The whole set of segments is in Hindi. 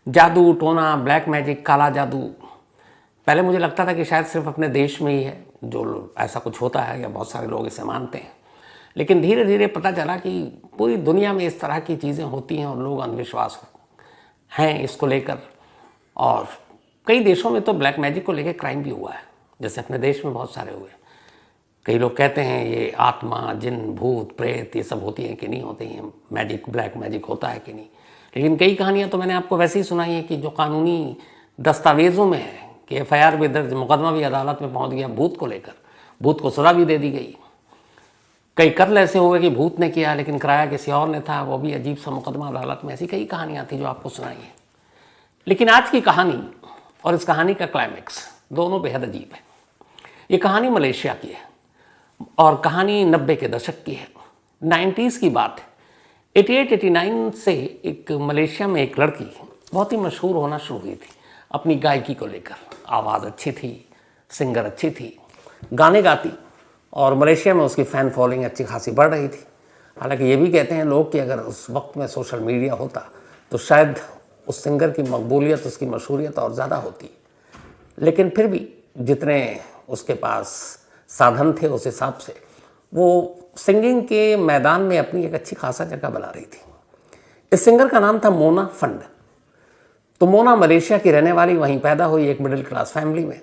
जादू टोना, ब्लैक मैजिक, काला जादू, पहले मुझे लगता था कि शायद सिर्फ अपने देश में ही है जो ऐसा कुछ होता है या बहुत सारे लोग इसे मानते हैं। लेकिन धीरे धीरे पता चला कि पूरी दुनिया में इस तरह की चीज़ें होती हैं और लोग अंधविश्वास हैं इसको लेकर। और कई देशों में तो ब्लैक मैजिक को लेकर क्राइम भी हुआ है, जैसे अपने देश में बहुत सारे हुए। कई लोग कहते हैं ये आत्मा, जिन, भूत, प्रेत ये सब होती हैं कि नहीं होती हैं, मैजिक, ब्लैक मैजिक होता है कि नहीं। लेकिन कई कहानियाँ तो मैंने आपको वैसे ही सुनाई है कि जो कानूनी दस्तावेज़ों में है कि एफआईआर भी दर्ज, मुकदमा भी अदालत में पहुंच गया भूत को लेकर, भूत को सजा भी दे दी गई। कई कत्ल ऐसे हुए कि भूत ने किया लेकिन कराया किसी और ने था, वो भी अजीब सा मुकदमा अदालत में। ऐसी कई कहानियाँ थी जो आपको सुनाई है। लेकिन आज की कहानी और इस कहानी का क्लाइमैक्स दोनों बेहद अजीब है। ये कहानी मलेशिया की है और कहानी 90 के दशक की है, 90s की बात है। 88-89 से एक मलेशिया में एक लड़की बहुत ही मशहूर होना शुरू हुई थी अपनी गायकी को लेकर। आवाज़ अच्छी थी, सिंगर अच्छी थी, गाने गाती, और मलेशिया में उसकी फ़ैन फॉलोइंग अच्छी खासी बढ़ रही थी। हालांकि ये भी कहते हैं लोग कि अगर उस वक्त में सोशल मीडिया होता तो शायद उस सिंगर की मकबूलियत, उसकी मशहूरियत और ज़्यादा होती। लेकिन फिर भी जितने उसके पास साधन थे उस हिसाब से वो सिंगिंग के मैदान में अपनी एक अच्छी खासा जगह बना रही थी। इस सिंगर का नाम था मोना फंड। तो मोना मलेशिया की रहने वाली, वहीं पैदा हुई एक मिडिल क्लास फैमिली में।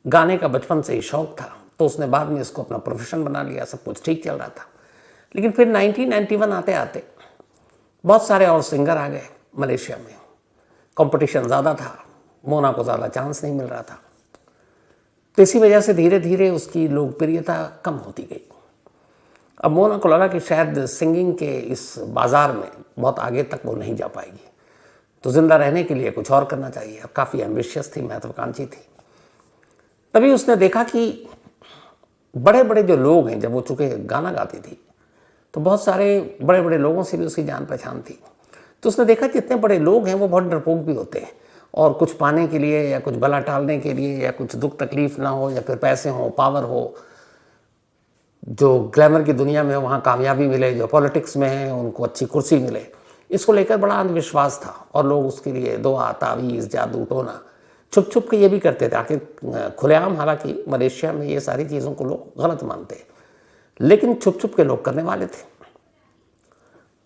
गाने का बचपन से ही शौक था तो उसने बाद में इसको अपना प्रोफेशन बना लिया, सब कुछ ठीक चल रहा था। लेकिन फिर 1991 आते आते बहुत सारे और सिंगर आ गए मलेशिया में, कंपटीशन ज़्यादा था, मोना को ज़्यादा चांस नहीं मिल रहा था। तो इसी वजह से धीरे धीरे उसकी लोकप्रियता कम होती गई। अब मोना को लगा कि शायद सिंगिंग के इस बाज़ार में बहुत आगे तक वो नहीं जा पाएगी, तो ज़िंदा रहने के लिए कुछ और करना चाहिए। अब काफ़ी एम्बिशियस थी, महत्वाकांक्षी थी। तभी उसने देखा कि बड़े बड़े जो लोग हैं, जब वो चूँकि गाना गाती थी तो बहुत सारे बड़े बड़े लोगों से भी उसकी जान पहचान थी। तो उसने देखा कि इतने बड़े लोग हैं वो बहुत डरपोक भी होते हैं, और कुछ पाने के लिए या कुछ बला टालने के लिए या कुछ दुख तकलीफ ना हो या फिर पैसे हो, पावर हो, जो ग्लैमर की दुनिया में वहाँ कामयाबी मिले, जो पॉलिटिक्स में है उनको अच्छी कुर्सी मिले, इसको लेकर बड़ा अंधविश्वास था। और लोग उसके लिए दुआ, तावीज़, जादू टोना छुप छुप के ये भी करते थे। आखिर खुलेआम हालांकि मलेशिया में ये सारी चीज़ों को लोग गलत मानते हैं, लेकिन छुप छुप के लोग करने वाले थे।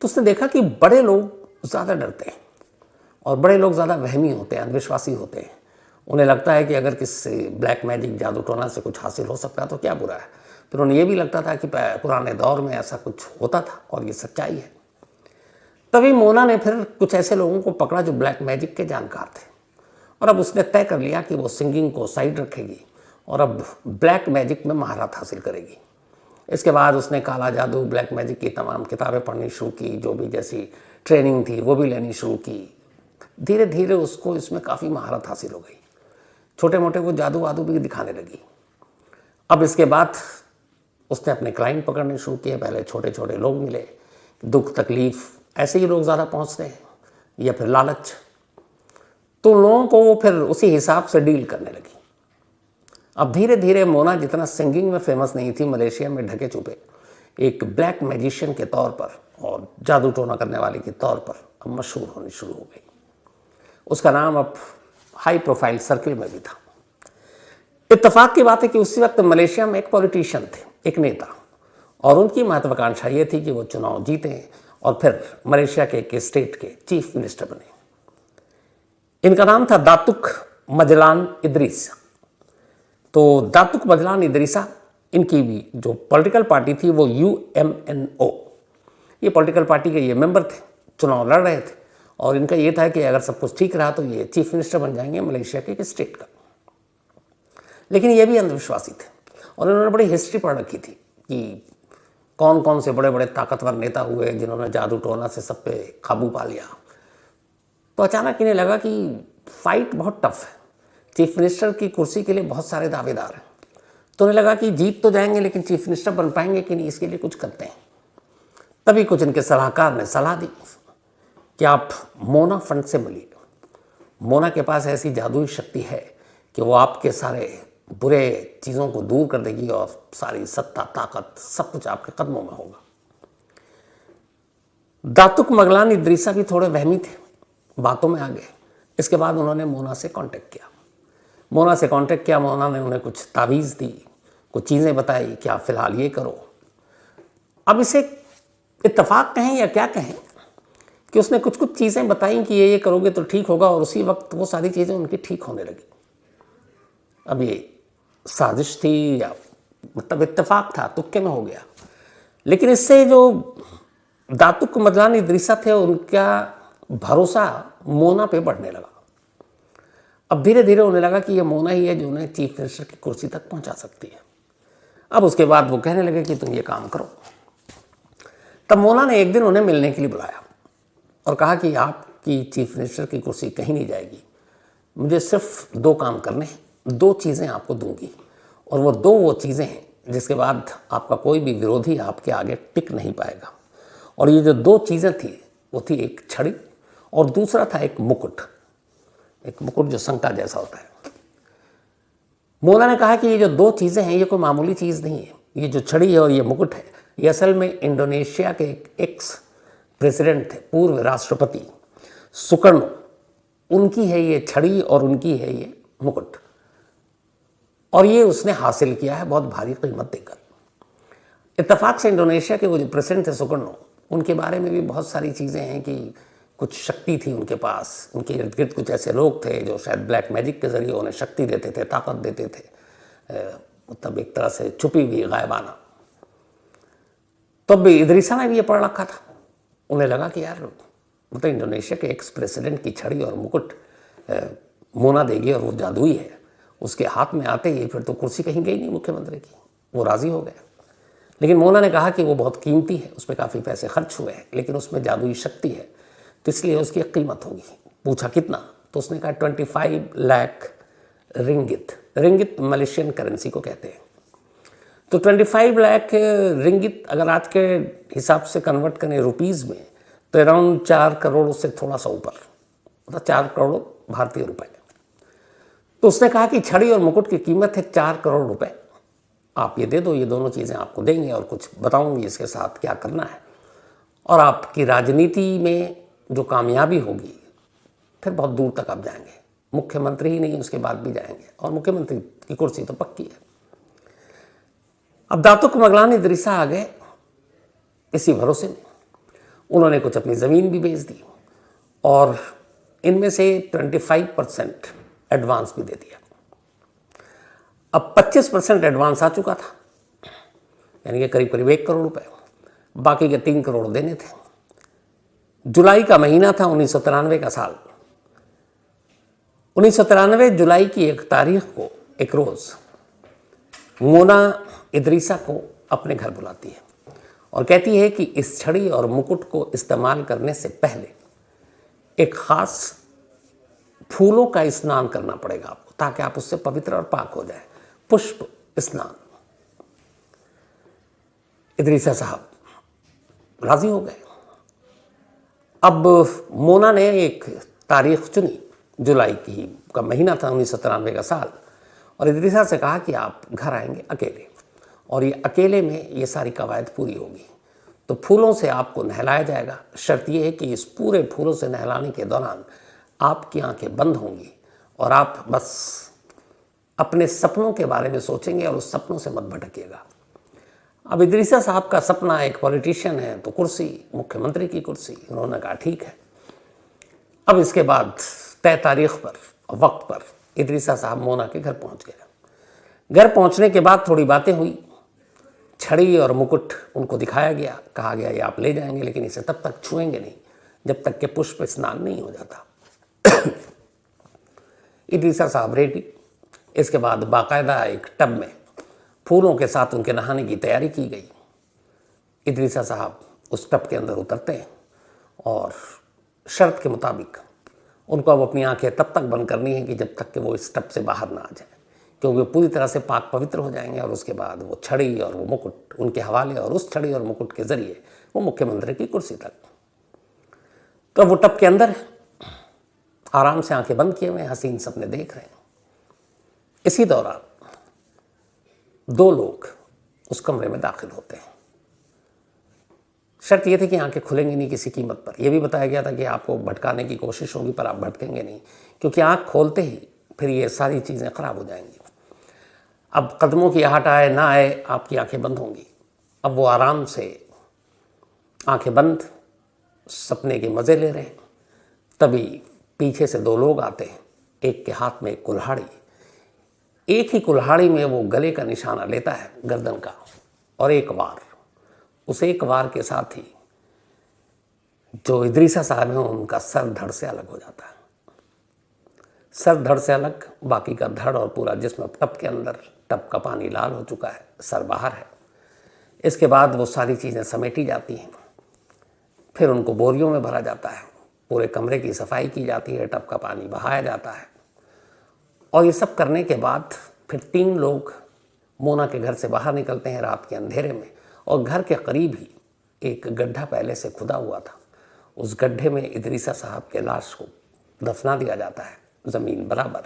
तो उसने देखा कि बड़े लोग ज़्यादा डरते हैं और बड़े लोग ज़्यादा वहमी होते हैं, अंधविश्वासी होते हैं। उन्हें लगता है कि अगर किसी ब्लैक मैजिक, जादू टोना से कुछ हासिल हो सकता है तो क्या बुरा है। फिर उन्हें यह भी लगता था कि पुराने दौर में ऐसा कुछ होता था और ये सच्चाई है। तभी मोना ने फिर कुछ ऐसे लोगों को पकड़ा जो ब्लैक मैजिक के जानकार थे, और अब उसने तय कर लिया कि वो सिंगिंग को साइड रखेगी और अब ब्लैक मैजिक में महारत हासिल करेगी। इसके बाद उसने काला जादू, ब्लैक मैजिक की तमाम किताबें पढ़नी शुरू की, जो भी जैसी ट्रेनिंग थी वो भी लेनी शुरू की। धीरे धीरे उसको इसमें काफ़ी महारत हासिल हो गई। छोटे मोटे वो जादू वादू भी दिखाने लगी। अब इसके बाद उसने अपने क्लाइंट पकड़ने शुरू किए। पहले छोटे छोटे लोग मिले, दुख तकलीफ़ ऐसे ही लोग ज़्यादा पहुँचते हैं, या फिर लालच। तो लोगों को वो फिर उसी हिसाब से डील करने लगी। अब धीरे धीरे मोना जितना सिंगिंग में फेमस नहीं थी, मलेशिया में ढके छुपे एक ब्लैक मैजिशियन के तौर पर और जादू टोना करने वाले के तौर पर अब मशहूर होनी शुरू हो गई। उसका नाम अब हाई प्रोफाइल सर्किल में भी था। इत्तेफाक की बात है कि उसी वक्त मलेशिया में एक पॉलिटिशियन थे, एक नेता, और उनकी महत्वाकांक्षा ये थी कि वो चुनाव जीतें और फिर मलेशिया के एक स्टेट के चीफ मिनिस्टर बने। इनका नाम था दातुक मजलान इदरीस। तो दातुक मजलान इदरीसा, इनकी भी जो पॉलिटिकल पार्टी थी वो UMNO, ये पॉलिटिकल पार्टी के ये मेंबर थे, चुनाव लड़ रहे थे, और इनका ये था कि अगर सब कुछ ठीक रहा तो ये चीफ मिनिस्टर बन जाएंगे मलेशिया के एक स्टेट का। लेकिन ये भी अंधविश्वासी थे और इन्होंने बड़ी हिस्ट्री पढ़ रखी थी कि कौन कौन से बड़े बड़े ताकतवर नेता हुए जिन्होंने जादू टोना से सब पे काबू पा लिया। तो अचानक इन्हें लगा कि फाइट बहुत टफ है, चीफ मिनिस्टर की कुर्सी के लिए बहुत सारे दावेदार हैं। तो उन्हें लगा कि जीत तो जाएंगे लेकिन चीफ मिनिस्टर बन पाएंगे कि नहीं, इसके लिए कुछ करते हैं। तभी कुछ इनके सलाहकार ने सलाह दी कि आप मोना फंड से मिलिए। मोना के पास ऐसी जादुई शक्ति है कि वो आपके सारे बुरे चीज़ों को दूर कर देगी और सारी सत्ता, ताकत, सब कुछ आपके कदमों में होगा। दातुक मगलान इदरीसा भी थोड़े वहमी थे बातों में आ गए। इसके बाद उन्होंने मोना से कांटेक्ट किया। मोना ने उन्हें कुछ तावीज़ दी, कुछ चीज़ें बताई कि आप फ़िलहाल ये करो। अब इसे इत्तेफाक कहें या क्या कहें कि उसने कुछ कुछ चीज़ें बताई कि ये करोगे तो ठीक होगा, और उसी वक्त वो सारी चीज़ें उनकी ठीक होने लगी। अब ये साजिश थी या मतलब इत्तेफाक था, तुक्के में हो गया। लेकिन इससे जो दातुक मजलान इदरीसा थे उनका भरोसा मोना पे बढ़ने लगा। अब धीरे धीरे उन्हें लगा कि ये मोना ही है जो उन्हें चीफ मिनिस्टर की कुर्सी तक पहुंचा सकती है। अब उसके बाद वो कहने लगे कि तुम ये काम करो। तब मोना ने एक दिन उन्हें मिलने के लिए बुलाया और कहा कि आपकी चीफ मिनिस्टर की कुर्सी कहीं नहीं जाएगी, मुझे सिर्फ 2 काम करने हैं, 2 चीज़ें आपको दूंगी, और वो चीज़ें हैं जिसके बाद आपका कोई भी विरोधी आपके आगे टिक नहीं पाएगा। और ये जो 2 चीज़ें थी वो थी एक छड़ी और दूसरा था एक मुकुट जो संका जैसा होता है। मोना ने कहा कि ये जो 2 चीज़ें हैं ये कोई मामूली चीज़ नहीं है। ये जो छड़ी है और ये मुकुट है, ये असल में इंडोनेशिया के एक एक्स प्रेसिडेंट थे, पूर्व राष्ट्रपति सुकर्णो, उनकी है ये छड़ी और उनकी है ये मुकुट, और ये उसने हासिल किया है बहुत भारी कीमत देकर। इत्तेफाक से इंडोनेशिया के वो जो प्रेसिडेंट थे सुकर्णो, उनके बारे में भी बहुत सारी चीज़ें हैं कि कुछ शक्ति थी उनके पास, उनके इर्द गिर्द कुछ ऐसे लोग थे जो शायद ब्लैक मैजिक के ज़रिए उन्हें शक्ति देते थे, ताकत देते थे, मतलब एक तरह से छुपी हुई गायबाना। तब इदरीसा ने भी ये पढ़ रखा था। उन्हें लगा कि यार मतलब इंडोनेशिया के एक्स प्रेसिडेंट की छड़ी और मुकुट मोना देगी और वो जादुई है, उसके हाथ में आते ही फिर तो कुर्सी कहीं गई नहीं मुख्यमंत्री की। वो राज़ी हो गए। लेकिन मोना ने कहा कि वो बहुत कीमती है, उसमें काफ़ी पैसे खर्च हुए हैं, लेकिन उसमें जादुई शक्ति है, तो इसलिए उसकी एक कीमत होगी। पूछा कितना, तो उसने कहा 25 लाख रिंगित मलेशियन करेंसी को कहते हैं। तो 25 लाख रिंगित अगर आज के हिसाब से कन्वर्ट करें रुपीज़ में तो अराउंड 4 करोड़ से थोड़ा सा ऊपर, मतलब 4 करोड़ भारतीय रुपए। तो उसने कहा कि छड़ी और मुकुट की कीमत है 4 करोड़ रुपए, आप ये दे दो, ये दोनों चीज़ें आपको देंगे और कुछ बताऊंगी इसके साथ क्या करना है, और आपकी राजनीति में जो कामयाबी होगी फिर बहुत दूर तक आप जाएंगे, मुख्यमंत्री ही नहीं उसके बाद भी जाएंगे, और मुख्यमंत्री की कुर्सी तो पक्की है। अब दातुक मजलान इदरीसा आ गए इसी भरोसे में। उन्होंने कुछ अपनी ज़मीन भी बेच दी और इनमें से 25% एडवांस भी दे दिया। अब 25% एडवांस आ चुका था, यानी कि करीब करीब 1 करोड़ रुपए, बाकी के 3 करोड़ देने थे। जुलाई का महीना था, 1993 का साल। 1993 जुलाई की 1 तारीख को एक रोज़ मोना इदरीसा को अपने घर बुलाती है और कहती है कि इस छड़ी और मुकुट को इस्तेमाल करने से पहले एक ख़ास फूलों का स्नान करना पड़ेगा आपको, ताकि आप उससे पवित्र और पाक हो जाए, पुष्प स्नान। इदरीसा साहब राज़ी हो गए। अब मोना ने एक तारीख चुनी, जुलाई का महीना था, 1993 का साल, और इदरीसा से कहा कि आप घर आएंगे अकेले, और ये अकेले में ये सारी कवायद पूरी होगी, तो फूलों से आपको नहलाया जाएगा। शर्त ये है कि इस पूरे फूलों से नहलाने के दौरान आपकी आंखें बंद होंगी और आप बस अपने सपनों के बारे में सोचेंगे और उस सपनों से मत भटकिएगा। अब इदरीसा साहब का सपना, एक पॉलिटिशियन है तो कुर्सी, मुख्यमंत्री की कुर्सी। उन्होंने कहा ठीक है। अब इसके बाद तय तारीख पर, वक्त पर इदरीसा साहब मोना के घर पहुंच गए। घर पहुंचने के बाद थोड़ी बातें हुई, छड़ी और मुकुट उनको दिखाया गया, कहा गया ये आप ले जाएंगे, लेकिन इसे तब तक छुएंगे नहीं जब तक कि पुष्प स्नान नहीं हो जाता। इदरीसा साहब रेडी। इसके बाद बाकायदा एक टब में फूलों के साथ उनके नहाने की तैयारी की गई। इदरीसा साहब उस टब के अंदर उतरते हैं और शर्त के मुताबिक उनको अब अपनी आंखें तब तक बंद करनी है कि जब तक कि वो इस टब से बाहर ना आ जाए, क्योंकि वो पूरी तरह से पाक पवित्र हो जाएंगे, और उसके बाद वो छड़ी और वो मुकुट उनके हवाले, और उस छड़ी और मुकुट के ज़रिए वो मुख्यमंत्री की कुर्सी तक। तो वो टब के अंदर आराम से आंखें बंद किए हुए हसीन सपने देख रहे हैं। इसी दौरान 2 लोग उस कमरे में दाखिल होते हैं। शर्त ये थी कि आंखें खुलेंगी नहीं किसी कीमत पर। यह भी बताया गया था कि आपको भटकाने की कोशिश होगी पर आप भटकेंगे नहीं, क्योंकि आंख खोलते ही फिर ये सारी चीज़ें ख़राब हो जाएंगी। अब कदमों की आहट आए ना आए, आपकी आंखें बंद होंगी। अब वो आराम से आंखें बंद सपने के मज़े ले रहे हैं, तभी पीछे से दो लोग आते हैं। एक के हाथ में एक कुल्हाड़ी, एक ही कुल्हाड़ी में वो गले का निशाना लेता है, गर्दन का, और एक वार। उस एक वार के साथ ही जो इदरीसा साहब हैं उनका सर धड़ से अलग हो जाता है। सर धड़ से अलग, बाकी का धड़ और पूरा जिस्म टप के अंदर, टप का पानी लाल हो चुका है, सर बाहर है। इसके बाद वो सारी चीज़ें समेटी जाती हैं, फिर उनको बोरियों में भरा जाता है, पूरे कमरे की सफाई की जाती है, टप का पानी बहाया जाता है। और ये सब करने के बाद फिर 3 लोग मोना के घर से बाहर निकलते हैं रात के अंधेरे में, और घर के करीब ही एक गड्ढा पहले से खुदा हुआ था, उस गड्ढे में इदरीसा साहब के लाश को दफना दिया जाता है ज़मीन बराबर।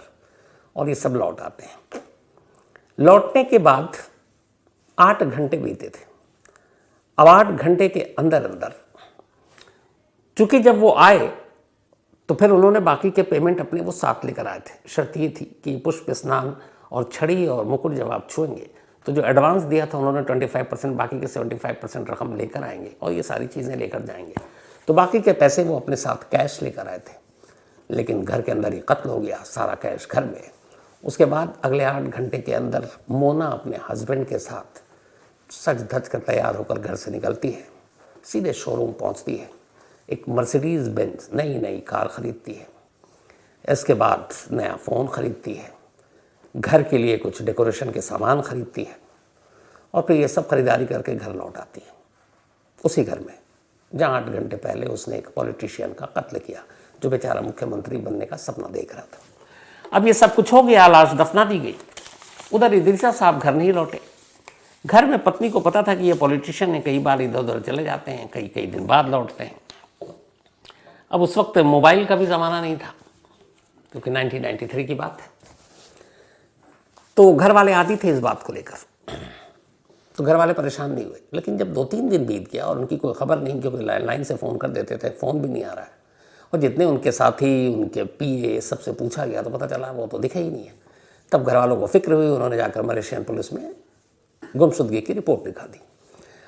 और ये सब लौट आते हैं। लौटने के बाद 8 घंटे बीते थे। अब 8 घंटे के अंदर अंदर चूँकि जब वो आए तो फिर उन्होंने बाकी के पेमेंट अपने वो साथ लेकर आए थे। शर्त ये थी कि पुष्प स्नान और छड़ी और मुकुट जब आप छुएंगे तो जो एडवांस दिया था उन्होंने 25%, बाकी के 75% रकम लेकर आएंगे और ये सारी चीज़ें लेकर जाएंगे। तो बाकी के पैसे वो अपने साथ कैश लेकर आए थे, लेकिन घर के अंदर ही कत्ल हो गया, सारा कैश घर में। उसके बाद अगले 8 घंटे के अंदर मोना अपने हस्बैंड के साथ सज धज कर तैयार होकर घर से निकलती है, सीधे शोरूम पहुंचती है, एक मर्सिडीज़ बेंज नई कार ख़रीदती है। इसके बाद नया फ़ोन ख़रीदती है, घर के लिए कुछ डेकोरेशन के सामान ख़रीदती है, और फिर ये सब ख़रीदारी करके घर लौट आती है, उसी घर में जहाँ 8 घंटे पहले उसने एक पॉलिटिशियन का कत्ल किया, जो बेचारा मुख्यमंत्री बनने का सपना देख रहा था। अब ये सब कुछ हो गया, लाश दफना दी गई। उधर इदरीसा साहब घर नहीं लौटे। घर में पत्नी को पता था कि ये पॉलिटिशियन है, कई बार इधर उधर चले जाते हैं, कई दिन बाद लौटते हैं। अब उस वक्त मोबाइल का भी ज़माना नहीं था, क्योंकि 1993 की बात है। तो घर वाले आती थे इस बात को लेकर, तो घर वाले परेशान नहीं हुए। लेकिन जब 2-3 दिन बीत गया और उनकी कोई खबर नहीं, क्योंकि लैंडलाइन से फ़ोन कर देते थे, फ़ोन भी नहीं आ रहा है, और जितने उनके साथी, उनके पीए, सबसे पूछा गया तो पता चला वो तो दिखा ही नहीं है। तब घर वालों को फिक्र हुई, उन्होंने जाकर मलेशियन पुलिस में गुमशुदगी की रिपोर्ट लिखा दी।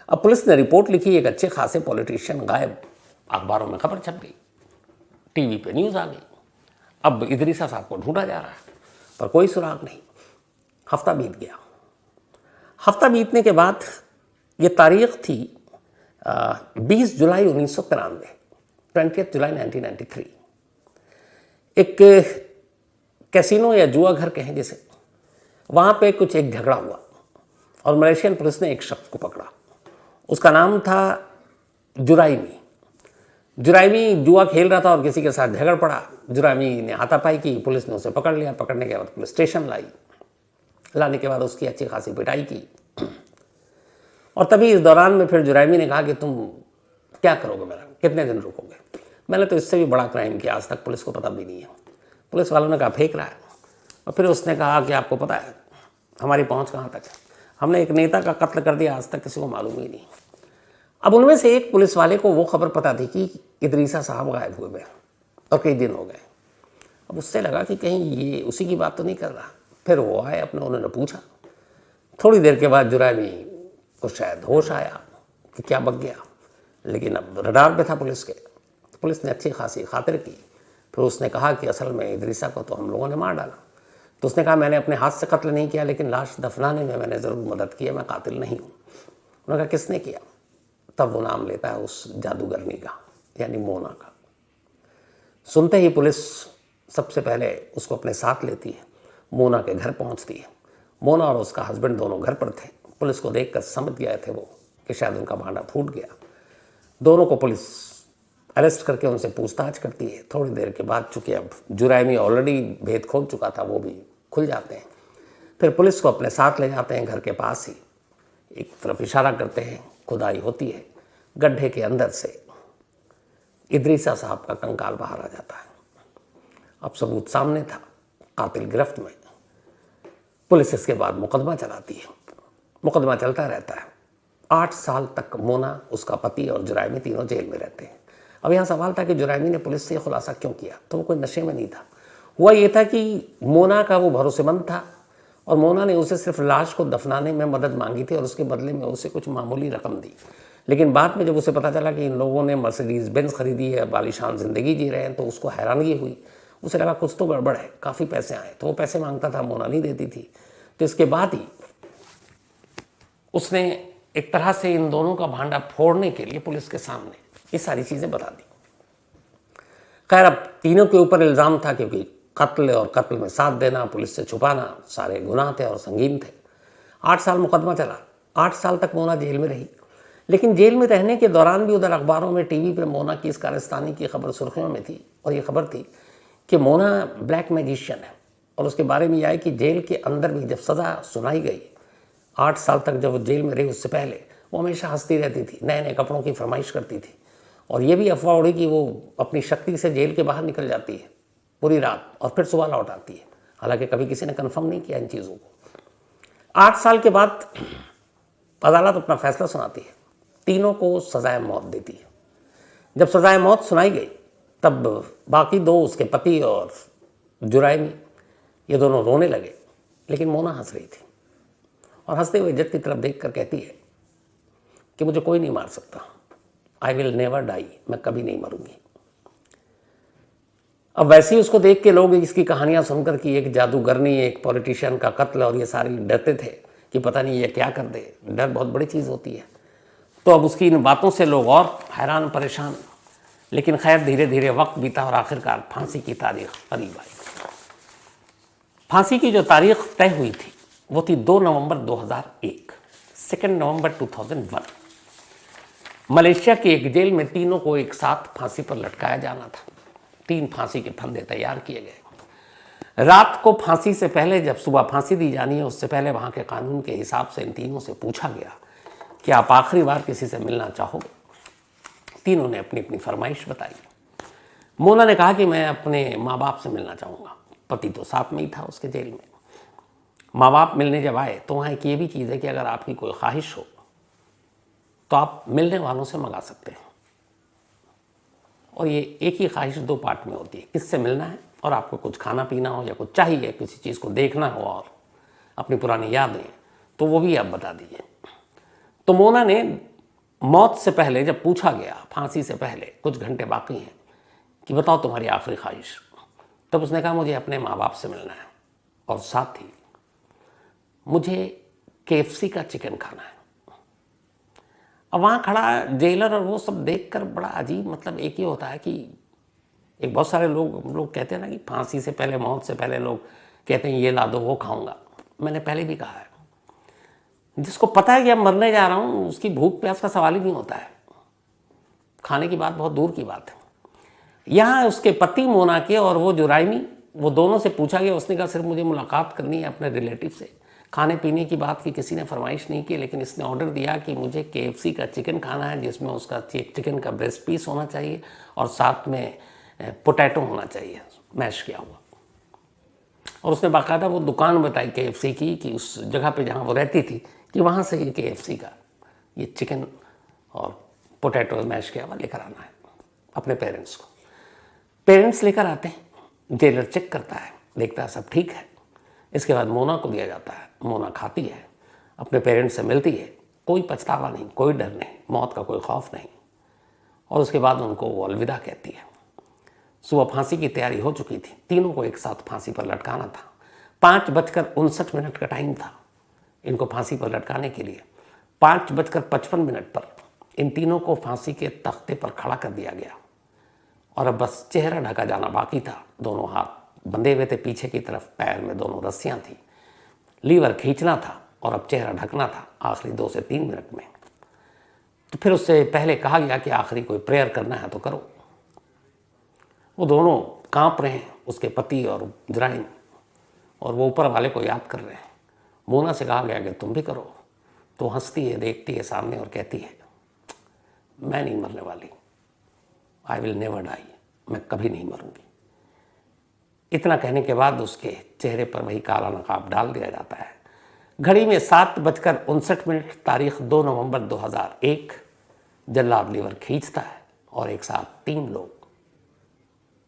अब पुलिस ने रिपोर्ट लिखी, एक अच्छे खासे पॉलिटिशियन गायब, अखबारों में खबर छप गई, टीवी पे न्यूज़ आ गई। अब इदरीसा साहब को ढूंढा जा रहा है, पर कोई सुराग नहीं। हफ्ता बीत गया। हफ्ता बीतने के बाद ये तारीख थी 20 जुलाई 1993, 20 जुलाई 1993। एक कैसीनो या जुआ घर कहें जिसे, वहाँ पे कुछ एक झगड़ा हुआ और मलेशियन पुलिस ने एक शख्स को पकड़ा। उसका नाम था जुराइमी। जुराइमी जुआ खेल रहा था और किसी के साथ झगड़ पड़ा। जुराइमी ने हाथापाई की, पुलिस ने उसे पकड़ लिया। पकड़ने के बाद पुलिस स्टेशन लाई, लाने के बाद उसकी अच्छी खासी पिटाई की। और तभी इस दौरान में फिर जुराइमी ने कहा कि तुम क्या करोगे मेरा, कितने दिन रुकोगे? मैंने तो इससे भी बड़ा क्राइम किया, आज तक पुलिस को पता भी नहीं है। पुलिस वालों ने कहा फेंक रहा है। और फिर उसने कहा कि आपको पता है हमारी पहुंच कहाँ तक है, हमने एक नेता का कत्ल कर दिया, आज तक किसी को मालूम ही नहीं। अब उनमें से एक पुलिस वाले को वो खबर पता थी कि इदरीसा साहब गायब हुए हैं और कई दिन हो गए। अब उससे लगा कि कहीं ये उसी की बात तो नहीं कर रहा। फिर वो आए अपने, उन्होंने पूछा। थोड़ी देर के बाद जुराइमी को शायद होश आया कि क्या बक गया, लेकिन अब रडार पे था पुलिस के। तो पुलिस ने अच्छी खासी खातिर की। फिर उसने कहा कि असल में इदरीसा को तो हम लोगों ने मार डाला। तो उसने कहा मैंने अपने हाथ से कत्ल नहीं किया, लेकिन लाश दफनाने में मैंने ज़रूर मदद की है, मैं कातिल नहीं हूँ। उन्होंने कहा किसने किया? तब वो नाम लेता है उस जादूगरनी का, यानी मोना का। सुनते ही पुलिस सबसे पहले उसको अपने साथ लेती है, मोना के घर पहुंचती है। मोना और उसका हस्बैंड दोनों घर पर थे। पुलिस को देखकर समझ गए थे वो कि शायद उनका भांडा फूट गया। दोनों को पुलिस अरेस्ट करके उनसे पूछताछ करती है। थोड़ी देर के बाद, चूँकि अब जुराइमी ऑलरेडी भेद खोल चुका था, वो भी खुल जाते हैं। फिर पुलिस को अपने साथ ले जाते हैं घर के पास ही। एक तरफ इशारा करते हैं, खुदाई होती है। गड्ढे के अंदर से इदरीसा साहब का कंकाल बाहर आ जाता है। अब सबूत सामने था, कातिल गिरफ्त में। पुलिस इसके बाद मुकदमा चलाती है। मुकदमा चलता रहता है। 8 साल तक मोना, उसका पति और जुरायमी तीनों जेल में रहते हैं। अब यहाँ सवाल था कि जुरायमी ने पुलिस से ये खुलासा क्यों किया, तो वो कोई नशे में नहीं था। हुआ ये था कि मोना का वो भरोसेमंद था और मोना ने उसे सिर्फ लाश को दफनाने में मदद मांगी थी और उसके बदले में उसे कुछ मामूली रकम दी। लेकिन बाद में जब उसे पता चला कि इन लोगों ने मर्सिडीज़ बेंज खरीदी है, बालिशान ज़िंदगी जी रहे हैं, तो उसको हैरानगी हुई। उसे लगा कुछ तो गड़बड़ है, काफ़ी पैसे आए, तो वो पैसे मांगता था, मोना नहीं देती थी। तो इसके बाद ही उसने एक तरह से इन दोनों का भांडा फोड़ने के लिए पुलिस के सामने ये सारी चीज़ें बता दी। खैर, अब तीनों के ऊपर इल्ज़ाम था, क्योंकि कत्ल और कत्ल में साथ देना, पुलिस से छुपाना, सारे गुनाह थे और संगीन थे। 8 साल मुकदमा चला। 8 साल तक मोना जेल में रही। लेकिन जेल में रहने के दौरान भी उधर अखबारों में, टीवी पे मोना की इस कारस्तानी की खबर सुर्खियों में थी। और ये खबर थी कि मोना ब्लैक मैजिशियन है। और उसके बारे में यह है कि जेल के अंदर भी जब सज़ा सुनाई गई, 8 साल तक जब वो जेल में रही, उससे पहले वो हमेशा हंसती रहती थी, नए नए कपड़ों की फरमाइश करती थी। और ये भी अफवाह उड़ी कि वो अपनी शक्ति से जेल के बाहर निकल जाती है पूरी रात और फिर सुबह लौट आती है। हालांकि कभी किसी ने कंफर्म नहीं किया इन चीज़ों को। 8 साल के बाद अदालत अपना फैसला सुनाती है, तीनों को सजाए मौत देती है। जब सजाए मौत सुनाई गई तब बाकी दो, उसके पति और जुरायमी, ये दोनों रोने लगे। लेकिन मोना हंस रही थी और हंसते हुए जज की तरफ देख कर कहती है कि मुझे कोई नहीं मार सकता, आई विल नेवर डाई, मैं कभी नहीं मरूंगी। अब वैसे ही उसको देख के लोग इसकी कहानियां सुनकर कि एक जादूगरनी, एक पॉलिटिशियन का कत्ल और ये सारी डरते थे कि पता नहीं ये क्या कर दे। डर बहुत बड़ी चीज़ होती है। तो अब उसकी इन बातों से लोग और हैरान परेशान। लेकिन खैर धीरे धीरे वक्त बीता और आखिरकार फांसी की तारीख करीब आई। फांसी की जो तारीख तय हुई थी वो थी 2 नवंबर 2001, 2 नवंबर 2001। मलेशिया की एक जेल में तीनों को एक साथ फांसी पर लटकाया जाना था। 3 फांसी के फंदे तैयार किए गए। रात को फांसी से पहले, जब सुबह फांसी दी जानी है, उससे पहले वहाँ के कानून के हिसाब से इन तीनों से पूछा गया कि आप आखिरी बार किसी से मिलना चाहोगे। तीनों ने अपनी अपनी फरमाइश बताई। मोना ने कहा कि मैं अपने माँ बाप से मिलना चाहूँगा। पति तो साथ में ही था उसके जेल में। माँ बाप मिलने जब आए तो वहाँ एक ये भी चीज़ है कि अगर आपकी कोई ख्वाहिश हो तो आप मिलने वालों से मंगा सकते हैं। और ये एक ही ख्वाहिश 2 पार्ट में होती है, किससे मिलना है और आपको कुछ खाना पीना हो या कुछ चाहिए, किसी चीज़ को देखना हो और अपनी पुरानी यादें, तो वो भी आप बता दीजिए। तो मोना ने मौत से पहले जब पूछा गया, फांसी से पहले कुछ घंटे बाकी हैं, कि बताओ तुम्हारी आखिरी ख्वाहिश, तब उसने कहा मुझे अपने माँ बाप से मिलना है और साथ ही मुझे KFC का चिकन खाना है। अब वहाँ खड़ा जेलर और वो सब देखकर बड़ा अजीब, मतलब एक ही होता है कि एक बहुत सारे लोग कहते हैं ना कि फांसी से पहले, मौत से पहले लोग कहते हैं ये ला दो वो खाऊंगा। मैंने पहले भी कहा है, जिसको पता है कि अब मरने जा रहा हूँ उसकी भूख प्यास का सवाल ही नहीं होता है, खाने की बात बहुत दूर की बात है। यहाँ उसके पति मोना के और वो जुरायमी, वो दोनों से पूछा गया, उसने कहा सिर्फ मुझे मुलाकात करनी है अपने रिलेटिव से। खाने पीने की बात की किसी ने फरमाइश नहीं की, लेकिन इसने ऑर्डर दिया कि मुझे KFC का चिकन खाना है, जिसमें उसका चिकन का ब्रेस्ट पीस होना चाहिए और साथ में पोटैटो होना चाहिए, मैश किया हुआ। और उसने बाकायदा वो दुकान बताई KFC की कि उस जगह पे जहाँ वो रहती थी कि वहाँ से ये KFC का ये चिकन और पोटैटो मैश किया हुआ लेकर आना है अपने पेरेंट्स को। पेरेंट्स लेकर आते हैं, जेलर चेक करता है, देखता है सब ठीक है। इसके बाद मोना को दिया जाता है। मोना खाती है, अपने पेरेंट्स से मिलती है, कोई पछतावा नहीं, कोई डर नहीं, मौत का कोई खौफ नहीं। और उसके बाद उनको वो अलविदा कहती है। सुबह फांसी की तैयारी हो चुकी थी, तीनों को एक साथ फांसी पर लटकाना था। 5:59 का टाइम था इनको फांसी पर लटकाने के लिए। 5:55 पर इन तीनों को फांसी के तख्ते पर खड़ा कर दिया गया और अब बस चेहरा ढका जाना बाकी था। दोनों हाथ बंधे हुए थे पीछे की तरफ, पैर में दोनों रस्सियां थी, लीवर खींचना था और अब चेहरा ढकना था आखिरी 2 से 3 मिनट में। तो फिर उससे पहले कहा गया कि आखिरी कोई प्रेयर करना है तो करो। वो दोनों कांप रहे हैं, उसके पति और जुराइम, और वो ऊपर वाले को याद कर रहे हैं। मोना से कहा गया कि तुम भी करो, तो हंसती है, देखती है सामने और कहती है मैं नहीं मरने वाली, आई विल नेवर डाई, मैं कभी नहीं मरूंगी। इतना कहने के बाद उसके चेहरे पर वही काला नकाब डाल दिया जाता है। घड़ी में 7:59 तारीख 2 नवंबर 2001 जल्लाद लीवर खींचता है और एक साथ 3 लोग,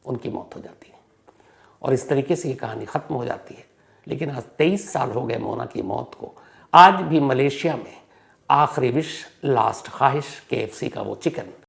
उनकी मौत हो जाती है और इस तरीके से ये कहानी ख़त्म हो जाती है। लेकिन आज 23 साल हो गए मोना की मौत को। आज भी मलेशिया में आखिरी विश, लास्ट ख्वाहिश KFC का वो चिकन